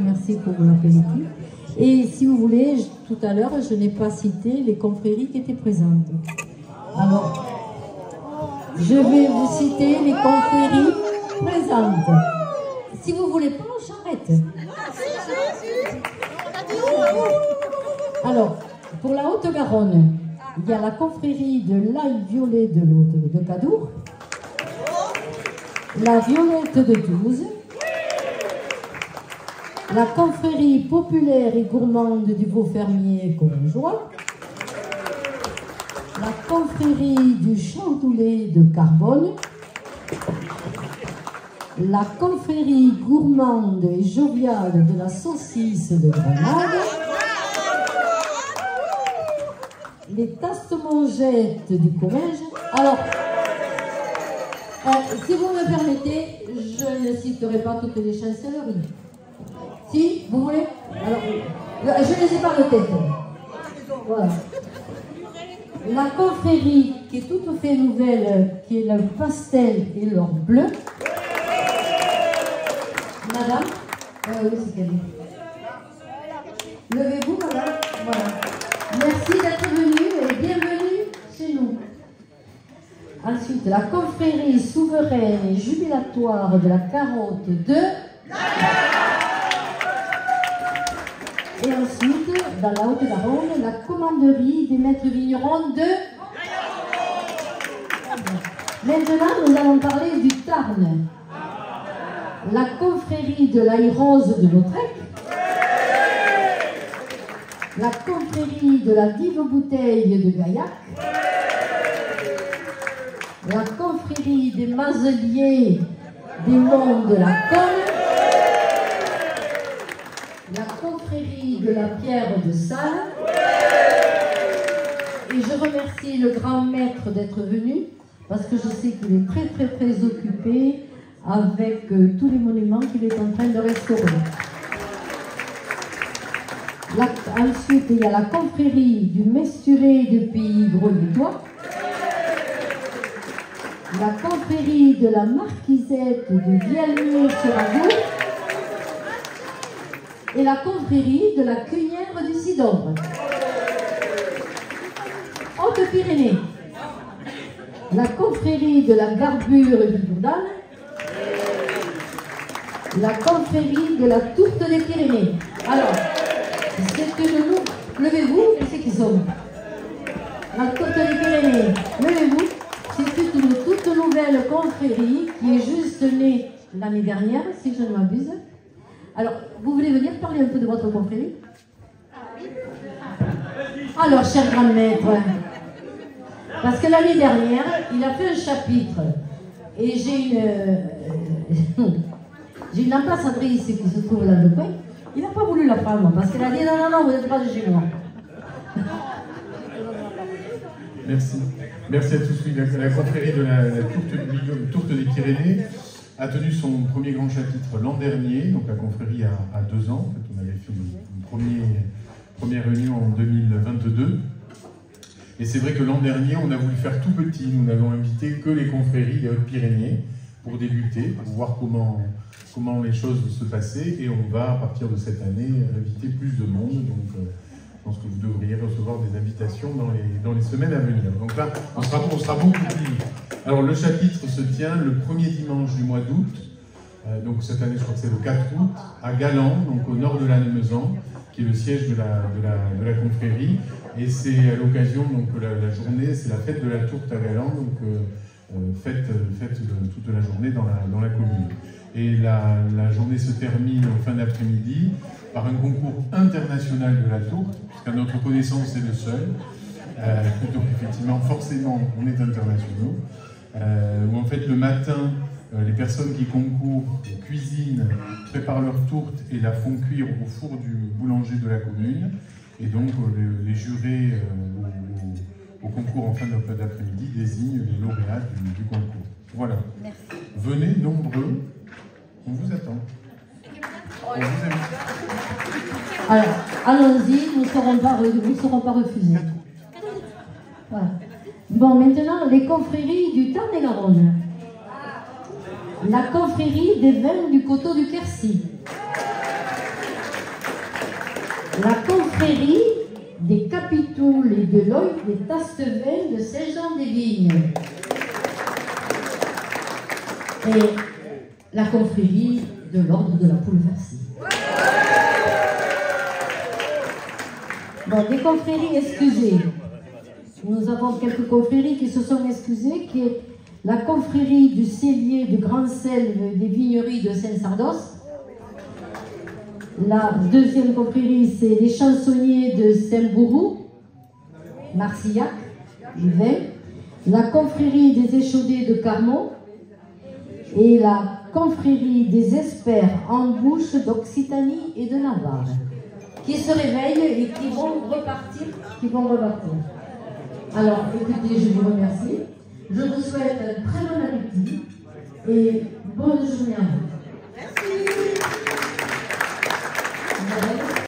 Merci pour l'apéritif. Et si vous voulez, tout à l'heure, je n'ai pas cité les confréries qui étaient présentes. Alors, je vais vous citer les confréries présentes. Si vous voulez pas, j'arrête. Alors, pour la Haute-Garonne, il y a la confrérie de l'Ail Violet de Cadour, la Violette de Toulouse, la confrérie populaire et gourmande du Veau-Fermier Courgeois, la confrérie du Chantoulet de Carbone, la confrérie gourmande et joviale de la Saucisse de Grenade, les Tastes-Mongettes du Comminges. Alors, si vous me permettez, je ne citerai pas toutes les chancelleries. Si, vous voulez? Alors, je ne les ai pas de tête. Voilà. La confrérie, qui est toute fait nouvelle, qui est le pastel et l'or bleu. Madame, oui, c'est qu'elle est. Levez-vous, madame. Voilà. Merci d'être venue et bienvenue chez nous. Ensuite, la confrérie souveraine et jubilatoire de la carotte de... Et ensuite, dans la Haute-Garonne, la commanderie des maîtres vignerons de... Maintenant, nous allons parler du Tarn. La confrérie de l'Ail Rose de Lautrec, la confrérie de la Dive Bouteille de Gaillac, la confrérie des Mazeliers des Monts de la Colle, la confrérie de la Pierre de Salles, et je remercie le grand maître d'être venu, parce que je sais qu'il est très occupé avec tous les monuments qu'il est en train de restaurer. Ensuite, il y a la confrérie du Mesturé de Pays Grosliétois, la confrérie de la Marquisette de Vielmieux-sur-Agour et la confrérie de la Cuillère du Cidre. Haute-Pyrénées, la confrérie de la Garbure du Dourdane, la confrérie de la Tourte des Pyrénées. Alors, c'est une nous. Levez-vous, c'est qui sont. La Tourte des Pyrénées, levez-vous. C'est une toute nouvelle confrérie qui est juste née l'année dernière, si je ne m'abuse. Alors, vous voulez venir parler un peu de votre confrérie? Alors, cher grand maître, parce que l'année dernière, il a fait un chapitre. Et j'ai une ambassadrice qui se trouve là de coin. Il n'a pas voulu la prendre parce qu'il a dit non, vous n'êtes pas de chez moi. Merci. Merci à tous. Oui, la confrérie de la Tourte des Pyrénées a tenu son premier grand chapitre l'an dernier. Donc la confrérie a 2 ans. En fait, on avait fait une première réunion en 2022. Et c'est vrai que l'an dernier, on a voulu faire tout petit. Nous n'avons invité que les confréries des Hautes-Pyrénées pour débuter, pour voir comment les choses se passaient. Et on va, à partir de cette année, inviter plus de monde. Donc, je pense que vous devriez recevoir des invitations dans les semaines à venir. Donc là, on sera beaucoup plus... Alors, le chapitre se tient le premier dimanche du mois d'août. Donc, cette année, je crois que c'est le 4 août, à Galan, donc au nord de la Nemezan, qui est le siège de la confrérie. Et c'est à l'occasion, donc la journée, c'est la fête de la tourte à Galan, donc fête toute la journée dans la commune. Et la journée se termine en fin d'après-midi par un concours international de la tourte, puisqu'à notre connaissance, c'est le seul. Donc effectivement, forcément, on est internationaux. Où en fait, le matin, les personnes qui concourent cuisinent, préparent leur tourte et la font cuire au four du boulanger de la commune. Et donc, les jurés au concours en fin d'après-midi désignent les lauréats du concours. Voilà. Merci. Venez nombreux, on vous attend. On vous invite. Alors, allons-y, nous ne serons pas refusés. Voilà. Bon, maintenant, les confréries du Tarn-et-Garonne. La confrérie des vins du coteau du Quercy. la confrérie des Capitouls et de l'Oeil des Tastevins de Saint-Jean-des-Vignes. Et la confrérie de l'Ordre de la Poule-Versée. Bon, des confréries excusées. Nous avons quelques confréries qui se sont excusées, qui est la confrérie du cellier du Grand Selve des Vigneries de Saint-Sardos. La deuxième confrérie, c'est les chansonniers de Saint-Bourou, Marcillac, du vin. La confrérie des échaudés de Carmont et la confrérie des experts en bouche d'Occitanie et de Navarre, qui se réveillent et qui vont repartir. Alors, écoutez, je vous remercie. Je vous souhaite un très bon appétit et bonne journée à vous.